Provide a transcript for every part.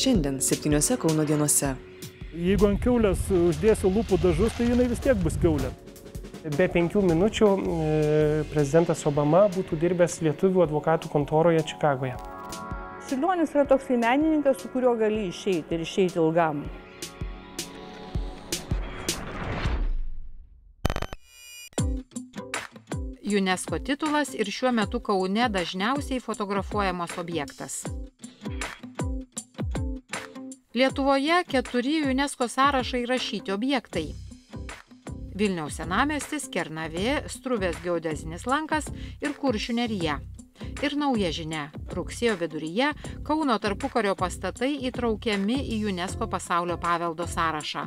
Šiandien 7 Kauno dienose. Jeigu ant kiaulės uždėsiu lūpų dažus, tai jinai vis tiek bus kiaulė. Be 5 minučių prezidentas Obama būtų dirbęs lietuvių advokatų kontoroje Čikagoje. Čiurlionis yra toks menininkas, su kuriuo gali išeiti ir išeiti ilgam. UNESCO titulas ir šiuo metu Kaune dažniausiai fotografuojamas objektas. Lietuvoje 4 UNESCO sąrašą įrašyti objektai. Vilniaus senamiestis, Kernavė, Struvės geodezinis lankas ir Kuršių nerija. Ir nauja žinia. Rugsėjo viduryje Kauno tarpukario pastatai įtraukiami į UNESCO pasaulio paveldo sąrašą.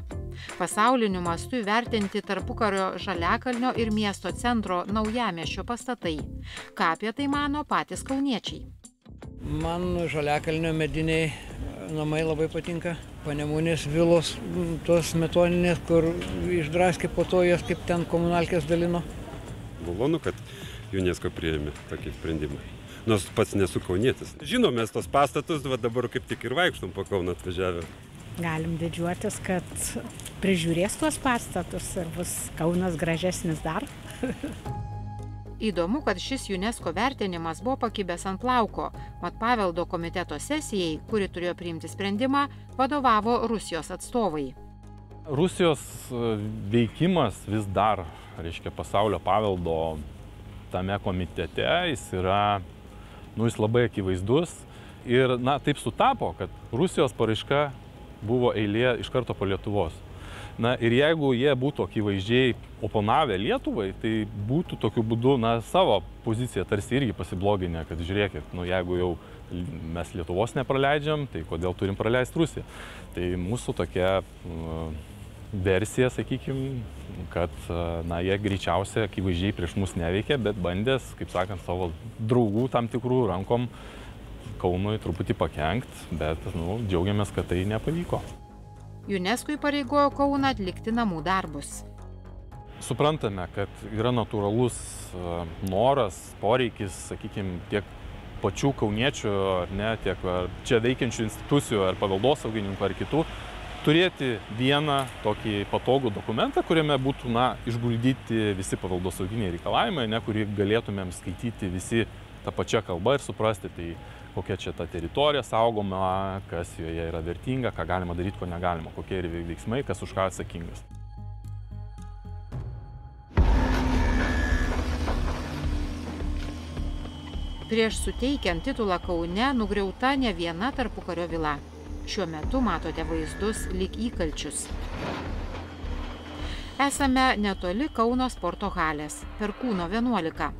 Pasauliniu mastu įvertinti tarpukario Žaliakalnio ir miesto centro naujamiesčio pastatai. Ką apie tai mano patys kauniečiai? Man Žaliakalnio mediniai namai labai patinka. Panemunės vilos, tos metoninės, kur išdraskė po to jas, kaip ten komunalkės dalino. Malonu, kad UNESCO priėmė tokį sprendimą. Nors pats nesu kaunietis. Žinom mes tos pastatus, dabar kaip tik ir vaikštom po Kauną atvažiavę. Galim didžiuotis, kad prižiūrės tuos pastatus ir bus Kaunas gražesnis dar. Įdomu, kad šis UNESCO vertinimas buvo pakibęs ant plauko, mat paveldo komiteto sesijai, kuri turėjo priimti sprendimą, vadovavo Rusijos atstovai. Rusijos veikimas vis dar, pasaulio paveldo tame komitete, jis yra, jis labai akivaizdus. Ir, taip sutapo, kad Rusijos paraiška buvo eilė iš karto po Lietuvos. Ir jeigu jie būtų akivaizdžiai oponavę Lietuvai, tai būtų tokiu būdu, savo poziciją tarsi irgi pasibloginę, kad žiūrėkit, jeigu jau mes Lietuvos nepraleidžiam, tai kodėl turim praleisti Rusiją. Tai mūsų tokia versija, sakykime, kad jie greičiausiai akivaizdžiai prieš mus neveikia, bet bandės, kaip sakant, savo draugų tam tikrų rankom Kaunui truputį pakenkt, bet džiaugiamės, kad tai nepavyko. UNESCO įpareigojo Kauną atlikti namų darbus. Suprantame, kad yra natūralus noras, poreikis, sakykime, tiek pačių kauniečių, ar ne, tiek čia veikiančių institucijų, ar paveldosaugininkų, ar kitų, turėti vieną tokį patogų dokumentą, kuriame būtų, išguldyti visi paveldosauginiai reikalavimai, kurį galėtumėm skaityti visi tą pačią kalbą ir suprasti, tai kokia čia ta teritorija saugoma, kas joje yra vertinga, ką galima daryti, ko negalima, kokie yra veiksmai, kas už ką atsakingas. Prieš suteikiant titulą Kaune nugriauta ne viena tarpukario vila. Šiuo metu matote vaizdus lyg įkalčius. Esame netoli Kauno sporto halės, Perkūno 11.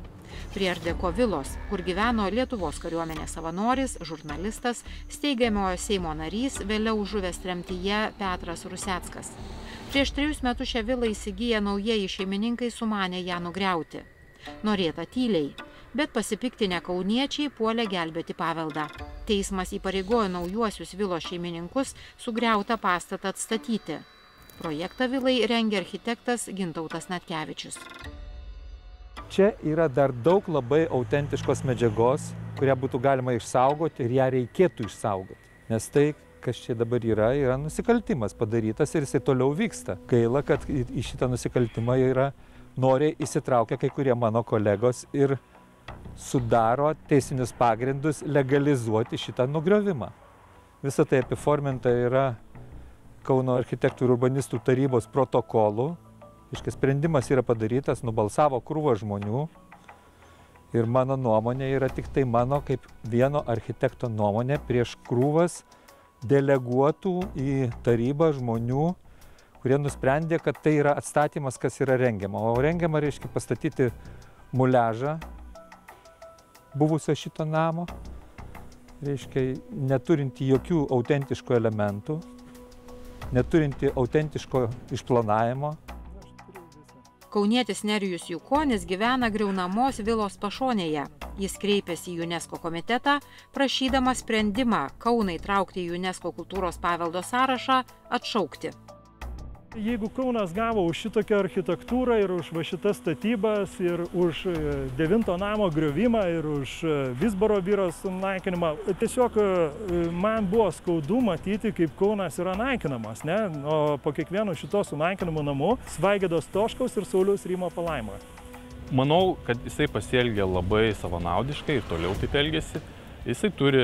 Prie Art Deko vilos, kur gyveno Lietuvos kariuomenės savanoris, žurnalistas, steigiamojo Seimo narys, vėliau žuvęs tremtyje Petras Ruseckas. Prieš 3 metus šią vilą įsigiję naujieji šeimininkai sumanė ją nugriauti. Norėta tyliai, bet pasipiktinę kauniečiai puolė gelbėti paveldą. Teismas įpareigojo naujuosius vilos šeimininkus sugriautą pastatą atstatyti. Projektą vilai rengė architektas Gintautas Natkevičius. Čia yra dar daug labai autentiškos medžiagos, kurią būtų galima išsaugoti ir ją reikėtų išsaugoti. Nes tai, kas čia dabar yra nusikaltimas padarytas ir jisai toliau vyksta. Gaila, kad į šitą nusikaltimą noriai įsitraukia kai kurie mano kolegos ir sudaro teisinius pagrindus legalizuoti šitą nugriovimą. Visą tai apiforminta yra Kauno architektų ir urbanistų tarybos protokolų. Sprendimas yra padarytas, nubalsavo krūva žmonių ir mano nuomonė yra tik tai mano kaip vieno architekto nuomonė prieš krūvas deleguotų į tarybą žmonių, kurie nusprendė, kad tai yra atstatymas, kas yra rengiama. O rengiama reiškia pastatyti muliažą buvusio šito namo, reiškia neturinti jokių autentiškų elementų, neturinti autentiško išplanavimo. Kaunietis Nerijus Jukonis gyvena griaunamos vilos pašonėje. Jis kreipėsi į UNESCO komitetą, prašydamas sprendimą Kauną įtraukti į UNESCO kultūros paveldo sąrašą atšaukti. Jeigu Kaunas gavo už šitokią architektūrą ir už va šitas statybas, ir už 9 namo griovimą, ir už Vizbaro vyros naikinimą, tiesiog man buvo skaudu matyti, kaip Kaunas yra naikinamas, ne? O po kiekvieno šito sunaikinimo namų Svaigidos Toškaus ir Sauliaus Rymo palaima. Manau, kad jisai pasielgė labai savanaudiškai ir toliau taip elgėsi. Jisai turi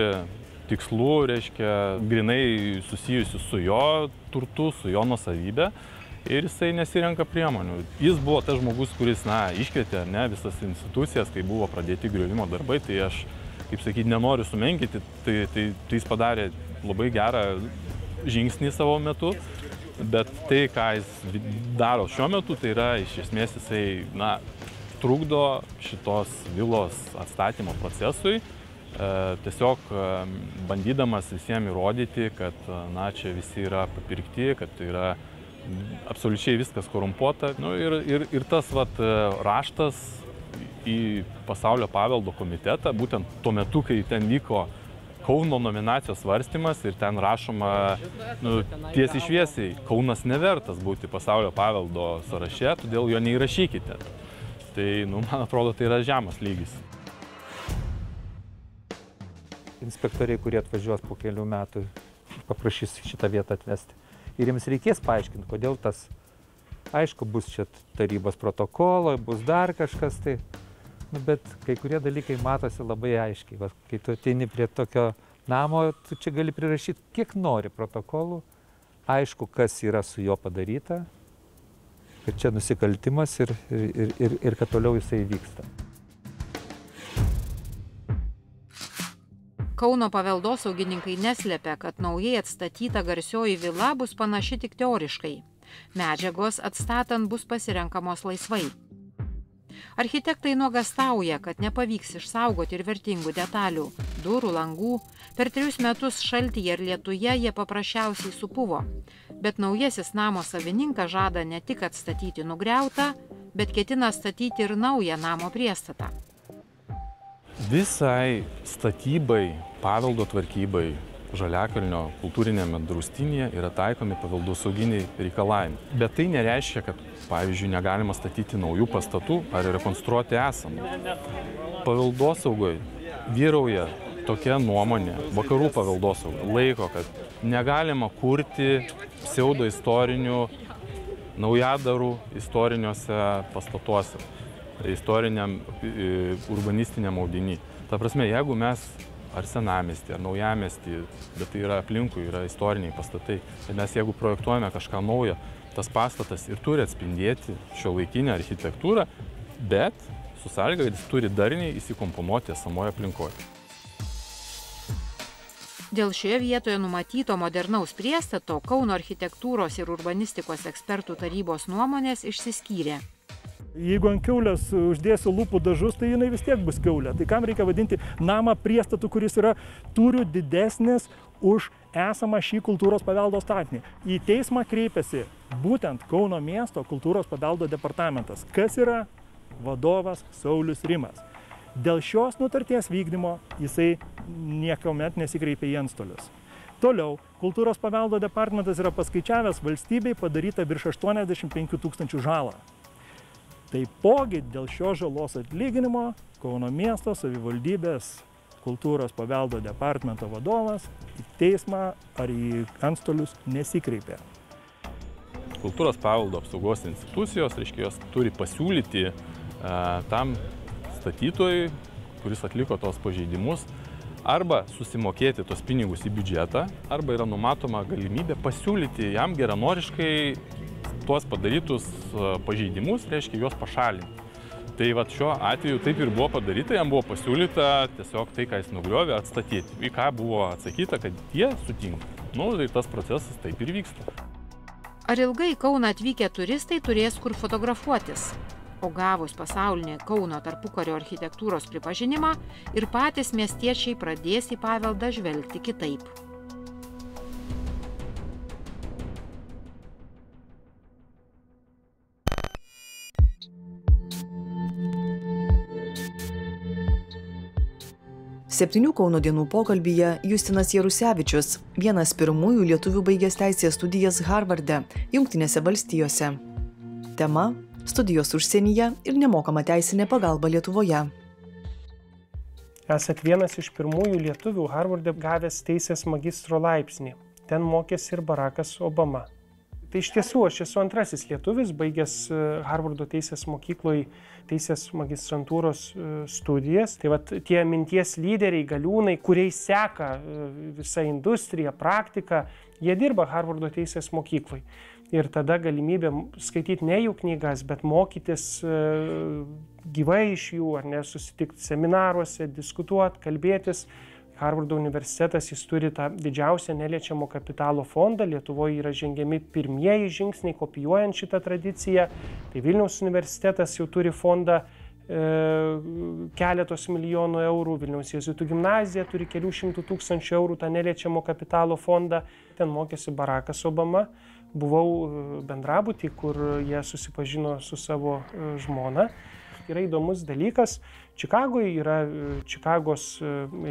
tikslų, reiškia, grinai susijusių su jo turtu, su jo nuosavybė ir jisai nesirenka priemonių. Jis buvo tas žmogus, kuris, iškvietė, visas institucijas, kai buvo pradėti griovimo darbai, tai aš, kaip sakyti, nenoriu sumenkyti, tai jis padarė labai gerą žingsnį savo metu, bet tai, ką jis daro šiuo metu, tai yra, iš esmės, jisai, trukdo šitos vilos atstatymo procesui, tiesiog bandydamas visiems įrodyti, kad čia visi yra papirkti, kad tai yra absoliučiai viskas korumpuota. Ir tas raštas į Pasaulio paveldo komitetą, būtent tuo metu, kai ten vyko Kauno nominacijos svarstymas ir ten rašoma tiesiai šviesiai, Kaunas nevertas būti Pasaulio paveldo sąraše, todėl jo neįrašykite. Tai, man atrodo, tai yra žemas lygis. Inspektoriai, kurie atvažiuos po kelių metų, paprašys šitą vietą atvesti. Ir jiems reikės paaiškinti, kodėl tas, aišku, bus čia tarybos protokolo, bus dar kažkas tai, bet kai kurie dalykai matosi labai aiškiai. Kai tu ateini prie tokio namo, tu čia gali prirašyti kiek nori protokolų, aišku, kas yra su juo padaryta, kad čia nusikaltimas ir kad toliau jisai vyksta. Kauno paveldosaugininkai neslepia, kad naujai atstatyta garsioji vila bus panaši tik teoriškai. Medžiagos atstatant bus pasirenkamos laisvai. Architektai nuogąstauja, kad nepavyks išsaugoti ir vertingų detalių – durų, langų. Per 3 metus šaltyje ir lietuje jie paprasčiausiai supuvo. Bet naujasis namo savininkas žada ne tik atstatyti nugriautą, bet ketina statyti ir naują namo priestatą. Visai statybai, paveldo tvarkybai Žaliakalnio kultūrinėme draustinyje yra taikomi paveldosauginiai reikalavimai. Bet tai nereiškia, kad, pavyzdžiui, negalima statyti naujų pastatų ar rekonstruoti esamų. Paveldosaugoje vyrauja tokia nuomonė, vakarų paveldosauga laiko, kad negalima kurti pseudoistorinių naujadarų istoriniuose pastatuose, istoriniam urbanistiniam audiny. Ta prasme, jeigu mes ar senamiestį, ar naujamiestį, bet tai yra aplinkui, yra istoriniai pastatai, tai mes jeigu projektuojame kažką naujo, tas pastatas ir turi atspindėti šiuolaikinę architektūrą, bet su sąlyga, kad jis turi darniai įsikomponuoti esamoje aplinkoje. Dėl šioje vietoje numatyto modernaus priestato Kauno architektūros ir urbanistikos ekspertų tarybos nuomonės išsiskyrė. Jeigu ant kiaulės uždėsiu lūpų dažus, tai jinai vis tiek bus kiaulė. Tai kam reikia vadinti namą priestatu, kuris yra turiu didesnis už esamą šį kultūros paveldo statinį. Į teismą kreipėsi būtent Kauno miesto kultūros paveldo departamentas. Kas yra vadovas Saulius Rimas. Dėl šios nutarties vykdymo jisai niekuomet nesikreipė į antstolius. Toliau, kultūros paveldo departamentas yra paskaičiavęs valstybei padarytą virš 85 000 žalą. Taipogi dėl šios žalos atlyginimo Kauno miesto savivaldybės kultūros paveldo departamento vadovas į teismą ar į antstolius nesikreipė. Kultūros paveldo apsaugos institucijos, reiškia, jos turi pasiūlyti tam statytojui, kuris atliko tos pažeidimus, arba susimokėti tos pinigus į biudžetą, arba yra numatoma galimybė pasiūlyti jam geranoriškai tuos padarytus pažeidimus, reiškia, juos pašalinti. Tai šiuo atveju taip ir buvo padaryta, jam buvo pasiūlyta tiesiog tai, ką jis nugriovė, atstatyti. Į ką buvo atsakyta, kad jie sutinka. Tai tas procesas taip ir vyksta. Ar ilgai Kauną atvykę turistai turės kur fotografuotis? O gavus pasaulinį Kauno tarpukario architektūros pripažinimą ir patys miestiečiai pradės į paveldą žvelgti kitaip. 7 Kauno dienų pokalbyje Justinas Jarusevičius, vienas pirmųjų lietuvių baigęs teisės studijas Harvarde, Jungtinėse valstijose. Tema – studijos užsienyje ir nemokama teisinė pagalba Lietuvoje. Esat vienas iš pirmųjų lietuvių Harvarde gavęs teisės magistro laipsnį. Ten mokėsi ir Barackas Obama. Tai iš tiesų, aš esu antrasis lietuvis, baigęs Harvardo teisės mokykloje teisės magistrantūros studijas. Tai vat tie minties lyderiai, galiūnai, kuriais seka visa industrija, praktika, jie dirba Harvardo teisės mokykloje. Ir tada galimybė skaityti ne jų knygas, bet mokytis gyvai iš jų, ar ne, susitikti seminaruose, diskutuoti, kalbėtis. Harvardo universitetas, jis turi tą didžiausią neliečiamo kapitalo fondą. Lietuvoje yra žengiami pirmieji žingsniai, kopijuojant šitą tradiciją. Tai Vilniaus universitetas jau turi fondą keletos milijonų eurų. Vilniaus jėzuitų gimnazija turi kelių šimtų tūkstančių eurų tą neliečiamo kapitalo fondą. Ten mokėsi Barackas Obama. Buvau bendrabuty, kur jie susipažino su savo žmona. Yra įdomus dalykas. Čikagoje yra Čikagos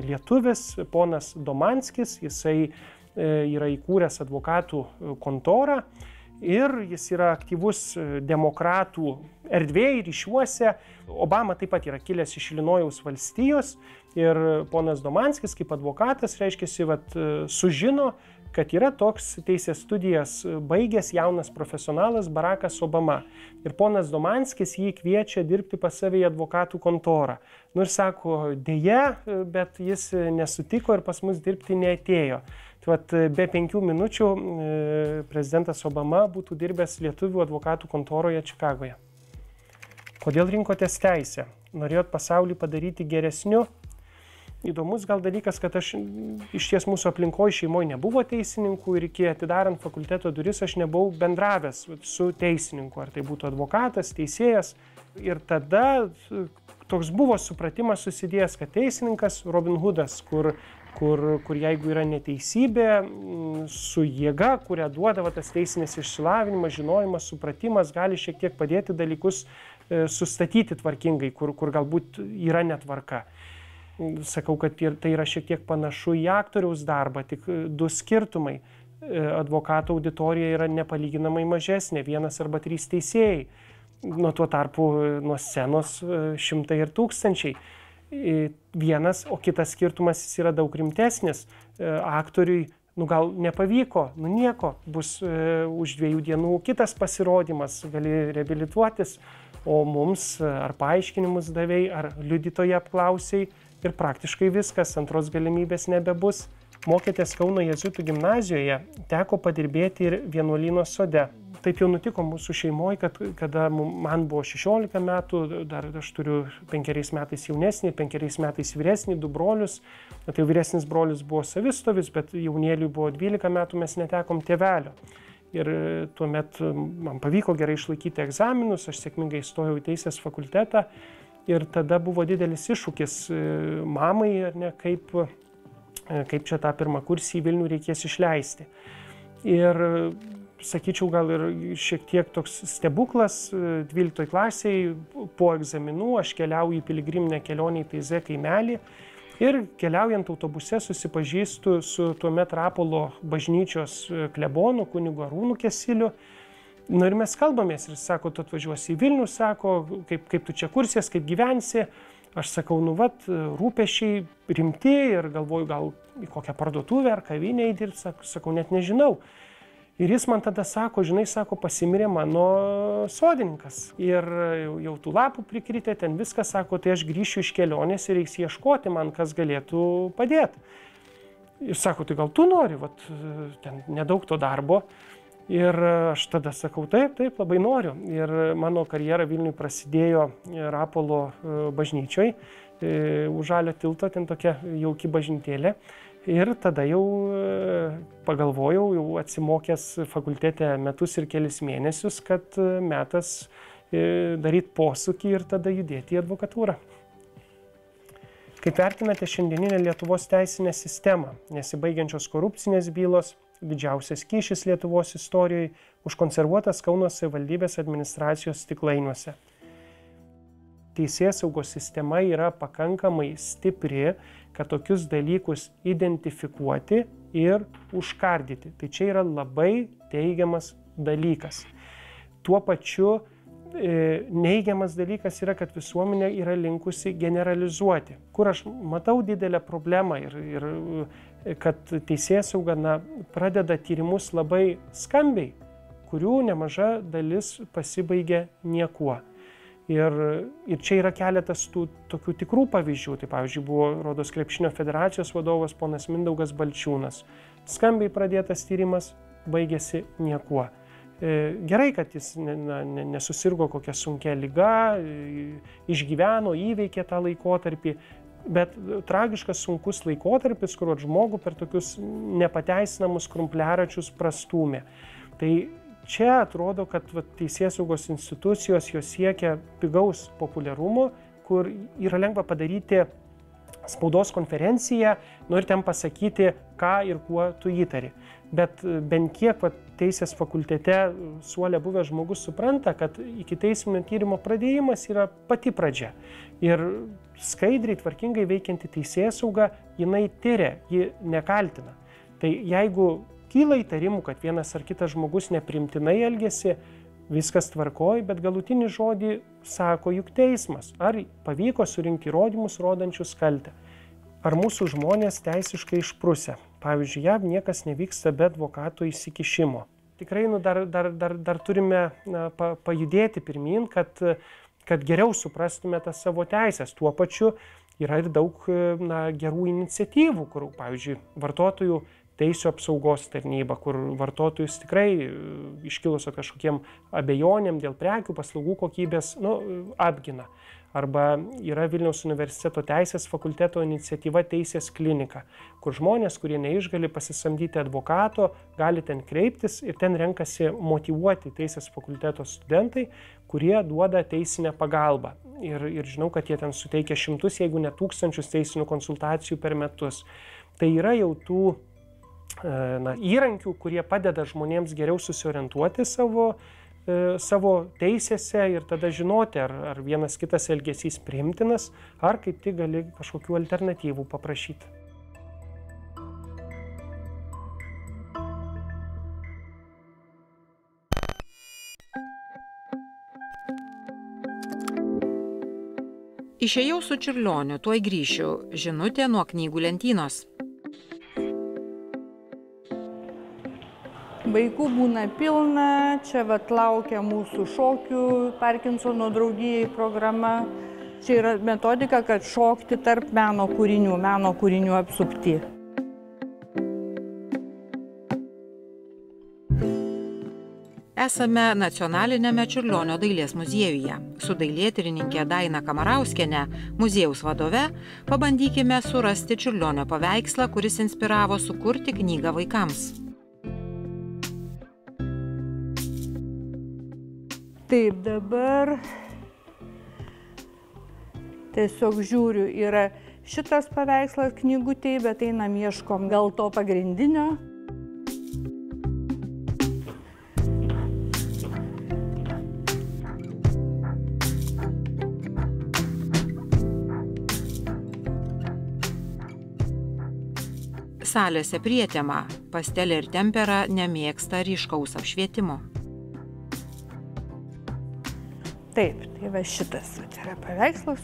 lietuvis, ponas Domanskis, jisai yra įkūręs advokatų kontorą ir jis yra aktyvus demokratų erdvėje ryšiuose. Obama taip pat yra kilęs iš Ilinojaus valstijos ir ponas Domanskis kaip advokatas, reiškiasi, sužino, kad yra toks teisės studijas baigęs jaunas profesionalas Barackas Obama. Ir ponas Domanskis jį kviečia dirbti pas save į advokatų kontorą. Nu ir sako, dėja, bet jis nesutiko ir pas mus dirbti neatėjo. Tai be 5 minučių prezidentas Obama būtų dirbęs lietuvių advokatų kontoroje Čikagoje. Kodėl rinkotės teisę? Norėjot pasaulį padaryti geresniu? Įdomus gal dalykas, kad aš iš ties mūsų aplinkoje šeimoje nebuvo teisininkų ir iki atidarant fakulteto duris aš nebuvau bendravęs su teisininku, ar tai būtų advokatas, teisėjas. Ir tada toks buvo supratimas susidėjęs, kad teisininkas Robin Hoodas, kur jeigu yra neteisybė, su jėga, kurią duodavo tas teisinis išsilavinimas, žinojimas, supratimas, gali šiek tiek padėti dalykus sustatyti tvarkingai, kur galbūt yra netvarka. Sakau, kad tai yra šiek tiek panašu į aktoriaus darbą, tik 2 skirtumai. Advokato auditorija yra nepalyginamai mažesnė, 1 arba 3 teisėjai. Nuo tuo tarpu nuo scenos 100 ir 1000. Vienas, o kitas skirtumas jis yra daug rimtesnis. Aktoriui, gal nepavyko, nieko, bus už 2 dienų kitas pasirodymas, gali reabilituotis, o mums ar paaiškinimus davėjai, ar liudytoją apklausėjai, ir praktiškai viskas, antros galimybės nebebus. Mokėtės Kauno jėzuitų gimnazijoje, teko padirbėti ir vienuolyno sode. Taip jau nutiko mūsų šeimoje, kad kada man buvo 16 metų, dar aš turiu 5 metais jaunesnį, 5 metais vyresnį, 2 brolius. Tai vyresnis brolis buvo savistovis, bet jaunėliui buvo 12 metų, mes netekom tėvelio. Ir tuomet man pavyko gerai išlaikyti egzaminus, aš sėkmingai įstojau į teisės fakultetą. Ir tada buvo didelis iššūkis mamai, ar ne, kaip čia tą pirmą kursį į Vilnių reikės išleisti. Ir sakyčiau, gal ir šiek tiek toks stebuklas, 12 klasėje po egzaminų aš keliauju į piligriminę kelionę į Taizė kaimelį ir keliaujant autobuse susipažįstu su tuomet Rapolo bažnyčios klebonu, kunigu Arūnu Kesiliu. Nu ir mes kalbamės ir sako, tu atvažiuosi į Vilnių, sako, kaip tu čia kursies, kaip gyvensi. Aš sakau, rūpesčiai rimti ir galvoju, gal į kokią parduotuvę ar kavinę įdirbti, sakau, net nežinau. Ir jis man tada sako, žinai, sako, pasimirė mano sodininkas. Ir jau tų lapų prikritė, ten viskas, sako, tai aš grįšiu iš kelionės ir reiks ieškoti man, kas galėtų padėti. Ir sako, tai gal tu nori, ten nedaug to darbo. Ir aš tada sakau, taip, labai noriu. Ir mano karjera Vilniui prasidėjo Rapolo bažnyčioj, už Žalio tilto, ten tokia jauki bažnytėlė. Ir tada jau pagalvojau, jau atsimokęs fakultete metus ir kelis mėnesius, kad metas daryti posūkį ir tada judėti į advokatūrą. Kaip vertinate šiandieninę Lietuvos teisinę sistemą, nesibaigiančios korupcinės bylos, didžiausias kyšis Lietuvos istorijoje, užkonservuotas Kauno savivaldybės administracijos stiklainiuose. Teisėsaugos sistema yra pakankamai stipri, kad tokius dalykus identifikuoti ir užkardyti. Tai čia yra labai teigiamas dalykas. Tuo pačiu neigiamas dalykas yra, kad visuomenė yra linkusi generalizuoti, kur aš matau didelę problemą ir kad teisėsauga pradeda tyrimus labai skambiai, kurių nemaža dalis pasibaigia niekuo. Ir čia yra keletas tų tokių tikrų pavyzdžių. Tai pavyzdžiui, buvo Rodos krepšinio federacijos vadovas ponas Mindaugas Balčiūnas. Skambiai pradėtas tyrimas, baigėsi niekuo. Gerai, kad jis nesusirgo kokią sunkia liga, išgyveno, įveikė tą laikotarpį, bet tragiškas sunkus laikotarpis, kur žmogų per tokius nepateisinamus krumpliaračius prastūmė. Tai čia atrodo, kad teisėsaugos institucijos jos siekia pigaus populiarumo, kur yra lengva padaryti spaudos konferenciją, ir ten pasakyti, ką ir kuo tu įtari. Bet bent kiek teisės fakultete suole buvęs žmogus supranta, kad ikiteisminio tyrimo pradėjimas yra pati pradžia. Ir skaidriai, tvarkingai veikianti teisėsauga, jinai tyria, ji nekaltina. Tai jeigu kyla įtarimų, kad vienas ar kitas žmogus neprimtinai elgėsi, viskas tvarkoj, bet galutinį žodį sako juk teismas. Ar pavyko surinkti įrodymus rodančius kaltę? Ar mūsų žmonės teisiškai išprusę? Pavyzdžiui, JAV niekas nevyksta be advokato įsikišimo. Tikrai dar turime pajudėti pirmyn, kad geriau suprastume tas savo teisės. Tuo pačiu yra ir daug gerų iniciatyvų, kur, pavyzdžiui, vartotojų teisių apsaugos tarnyba, kur vartotojus tikrai iškilus kažkokiem abejonėm dėl prekių, paslaugų kokybės, apgina. Arba yra Vilniaus universiteto teisės fakulteto iniciatyva Teisės klinika, kur žmonės, kurie neišgali pasisamdyti advokato, gali ten kreiptis ir ten renkasi motyvuoti teisės fakulteto studentai, kurie duoda teisinę pagalbą. Ir žinau, kad jie ten suteikia šimtus, jeigu ne tūkstančius teisinių konsultacijų per metus. Tai yra jau tų įrankių, kurie padeda žmonėms geriau susiorientuoti savo teisėse ir tada žinoti, ar vienas kitas elgesys priimtinas, ar kaip tik gali kažkokių alternatyvų paprašyti. Išėjau su Čiurlioniu, tuoj grįšiu. Žinutė nuo knygų lentynos. Vaikų būna pilna, čia laukia mūsų šokių Parkinsono draugijai programa. Čia yra metodika, kad šokti tarp meno kūrinių apsupti. Esame Nacionalinėme Čiurlionio dailės muziejuje. Su dailėtyrininkė Daina Kamarauskiene, muziejaus vadove, pabandykime surasti Čiurlionio paveikslą, kuris inspiravo sukurti knygą vaikams. Taip, dabar tiesiog žiūriu, yra šitas paveikslas knygutėj, bet einam ieškom gal to pagrindinio. Salėse prietema, pastelė ir tempera nemėgsta ryškaus apšvietimo. Taip, tai va šitas yra paveikslas,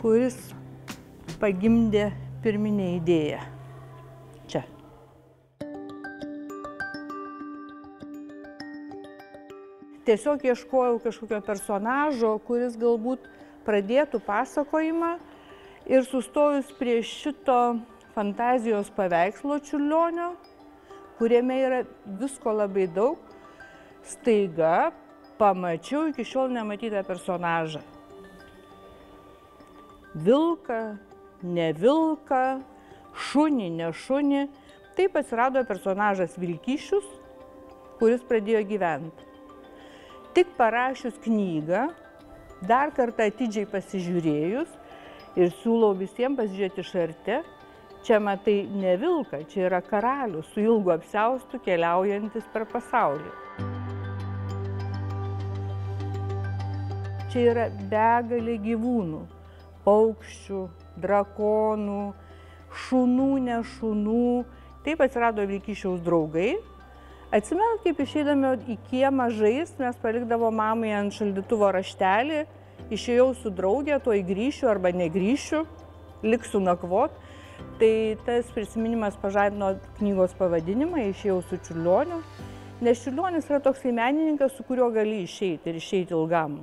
kuris pagimdė pirminę idėją. Čia. Tiesiog ieškojau kažkokio personažo, kuris galbūt pradėtų pasakojimą ir sustojus prie šito fantazijos paveikslo Čiurlionio, kuriame yra visko labai daug, staiga pamačiau iki šiol nematytą personažą. Vilką, ne vilką, šunį, ne šunį. Taip atsirado personažas Vilkyšius, kuris pradėjo gyventi. Tik parašius knygą, dar kartą atidžiai pasižiūrėjus ir siūlau visiems pasižiūrėti iš arti, čia matai ne vilką, čia yra karalius su ilgu apsiaustu keliaujantis per pasaulį. Čia yra begalė gyvūnų, paukščių, drakonų, šunų, ne šunų. Taip atsirado Vilkyšiaus draugai. Atsimenat, kaip išeidami į kiemą žaist, mes palikdavo mamai ant šaldytuvo raštelį, išėjau su draugė, tuoj grįšiu arba negrįšiu, liksiu nakvot. Tai tas prisiminimas pažadino knygos pavadinimą, išėjau su Čiurlioniu, nes Čiurlionis yra toksai menininkas, su kuriuo gali išeiti ir išeiti ilgam.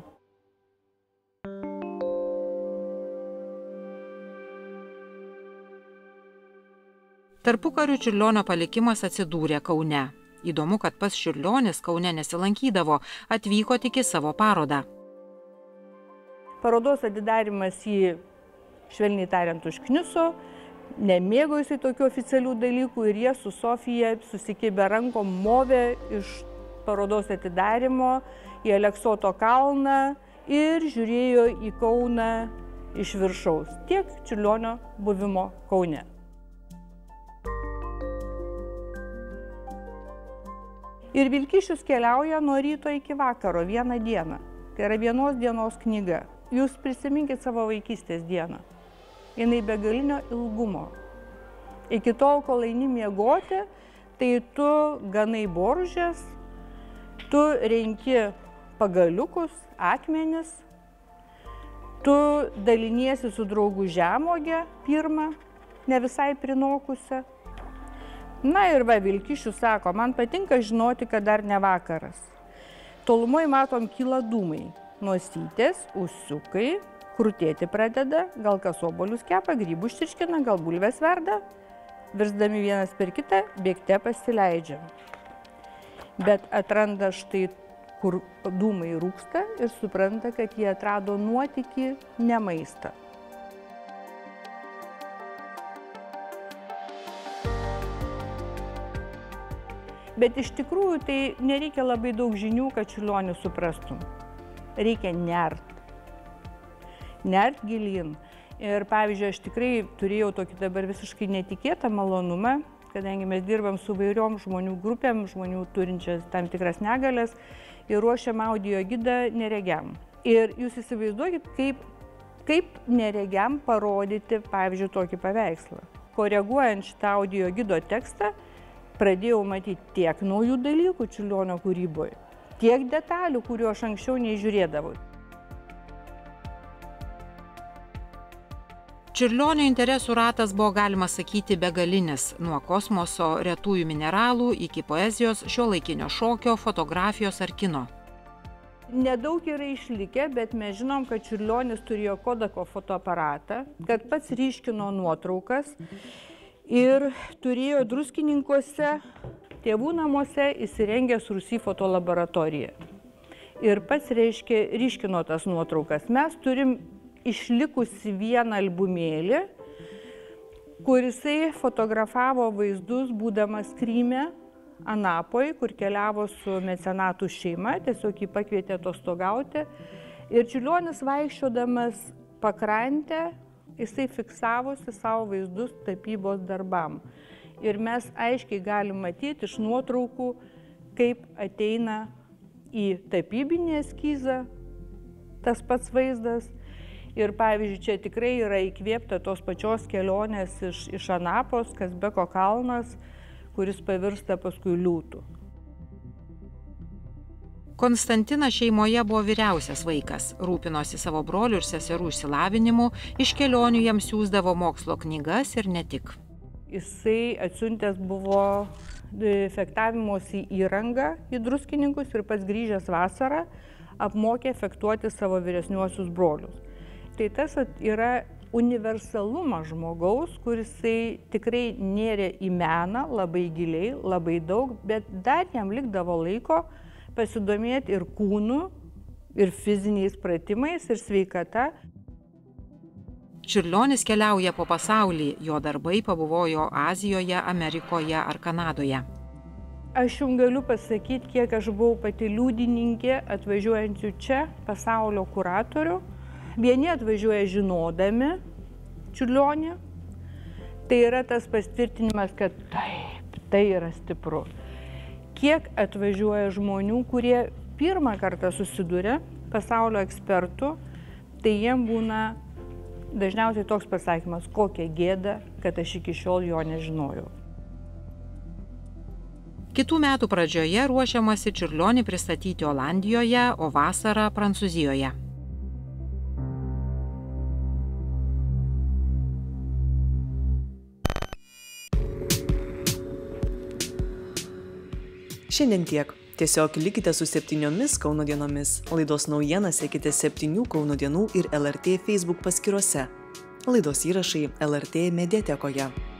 Tarpukariu Čiurlionio palikimas atsidūrė Kaune. Įdomu, kad pats Čiurlionis Kaune nesilankydavo, atvyko tik į savo parodą. Parodos atidarimas jį, švelniai tariant, užkniso, nemėgo jisai tokių oficialių dalykų ir jie su Sofija susikibę rankom movė iš parodos atidarimo į Aleksoto kalną ir žiūrėjo į Kauną iš viršaus. Tiek Čiurlionio buvimo Kaune. Ir Vilkyšius keliauja nuo ryto iki vakaro, vieną dieną. Tai yra vienos dienos knyga. Jūs prisiminkit savo vaikystės dieną. Jinai begalinio ilgumo. Iki tol, kol eini miegoti, tai tu ganai boružės, tu renki pagaliukus, akmenis, tu daliniesi su draugu žemuogę pirmą, ne visai prinokusią. Na ir va, Vilkyšius sako, man patinka žinoti, kad dar ne vakaras. Tolumoje matom kyla dūmai, nosytės, ūsiukai, krutėti pradeda, gal kas obuolius kepa, grybų ištirškina, gal bulves verda. Virsdami vienas per kitą, bėgte pasileidžiam. Bet atranda štai, kur dūmai rūksta ir supranta, kad jie atrado nuotykį, ne maistą. Bet iš tikrųjų tai nereikia labai daug žinių, kad Čiurlionį suprastum. Reikia nert. Nert gilyn. Ir pavyzdžiui, aš tikrai turėjau tokį dabar visiškai netikėtą malonumą, kadangi mes dirbam su vairiom žmonių grupėm, žmonių turinčias tam tikras negalias ir ruošiam audio gidą neregiam. Ir jūs įsivaizduokit, kaip neregiam parodyti, pavyzdžiui, tokį paveikslą. Koreguojant šitą audio gido tekstą, pradėjau matyti tiek naujų dalykų Čiurlionio kūryboje, tiek detalių, kuriuo aš anksčiau nežiūrėdavau. Čiurlionio interesų ratas buvo, galima sakyti, begalinis, nuo kosmoso, retųjų mineralų iki poezijos, šiuolaikinio šokio, fotografijos ar kino. Nedaug yra išlikę, bet mes žinom, kad Čiurlionis turėjo Kodako fotoaparatą, kad pats ryškino nuotraukas ir turėjo Druskininkuose, tėvų namuose įsirengęs Rūsy fotolaboratoriją. Ir pats, reiškia, ryškino tas nuotraukas. Mes turim išlikusi vieną albumėlį, kur jisai fotografavo vaizdus, būdamas Kryme, Anapoj, kur keliavo su mecenatų šeima, tiesiog jį pakvietė atostogauti. Ir Čiurlionis vaikščiodamas pakrantę, jisai fiksavosi savo vaizdus tapybos darbam. Ir mes aiškiai galim matyti iš nuotraukų, kaip ateina į tapybinį eskizą tas pats vaizdas. Ir pavyzdžiui, čia tikrai yra įkvėpta tos pačios kelionės iš Anapos, Kazbeko kalnas, kuris pavirsta paskui liūtų. Konstantinas šeimoje buvo vyriausias vaikas, rūpinosi savo brolių ir seserų išsilavinimu, iš kelionių jam siųsdavo mokslo knygas ir ne tik. Jisai atsiuntęs buvo fektavimosi įrangą į Druskininkus ir pats grįžęs vasarą apmokė fektuoti savo vyresniuosius brolius. Tai tas yra universalumas žmogaus, kuris tikrai nėrė į meną labai giliai, labai daug, bet dar jam likdavo laiko pasidomėti ir kūnu, ir fiziniais pratimais, ir sveikata. Čiurlionis keliauja po pasaulį, jo darbai pabuvojo Azijoje, Amerikoje ar Kanadoje. Aš jums galiu pasakyti, kiek aš buvau pati liudininkė atvažiuojančių čia pasaulio kuratorių. Vieni atvažiuoja žinodami Čiurlionį. Tai yra tas patvirtinimas, kad taip, tai yra stipru. Kiek atvažiuoja žmonių, kurie pirmą kartą susiduria pasaulio ekspertų, tai jiem būna dažniausiai toks pasakymas, kokia gėda, kad aš iki šiol jo nežinojau. Kitų metų pradžioje ruošiamasi Čiurlionį pristatyti Olandijoje, o vasarą Prancūzijoje. Šiandien tiek. Tiesiog likite su 7 Kauno dienomis. Laidos naujienas sekite 7 Kauno dienų ir LRT Facebook paskyrose. Laidos įrašai LRT mediatekoje.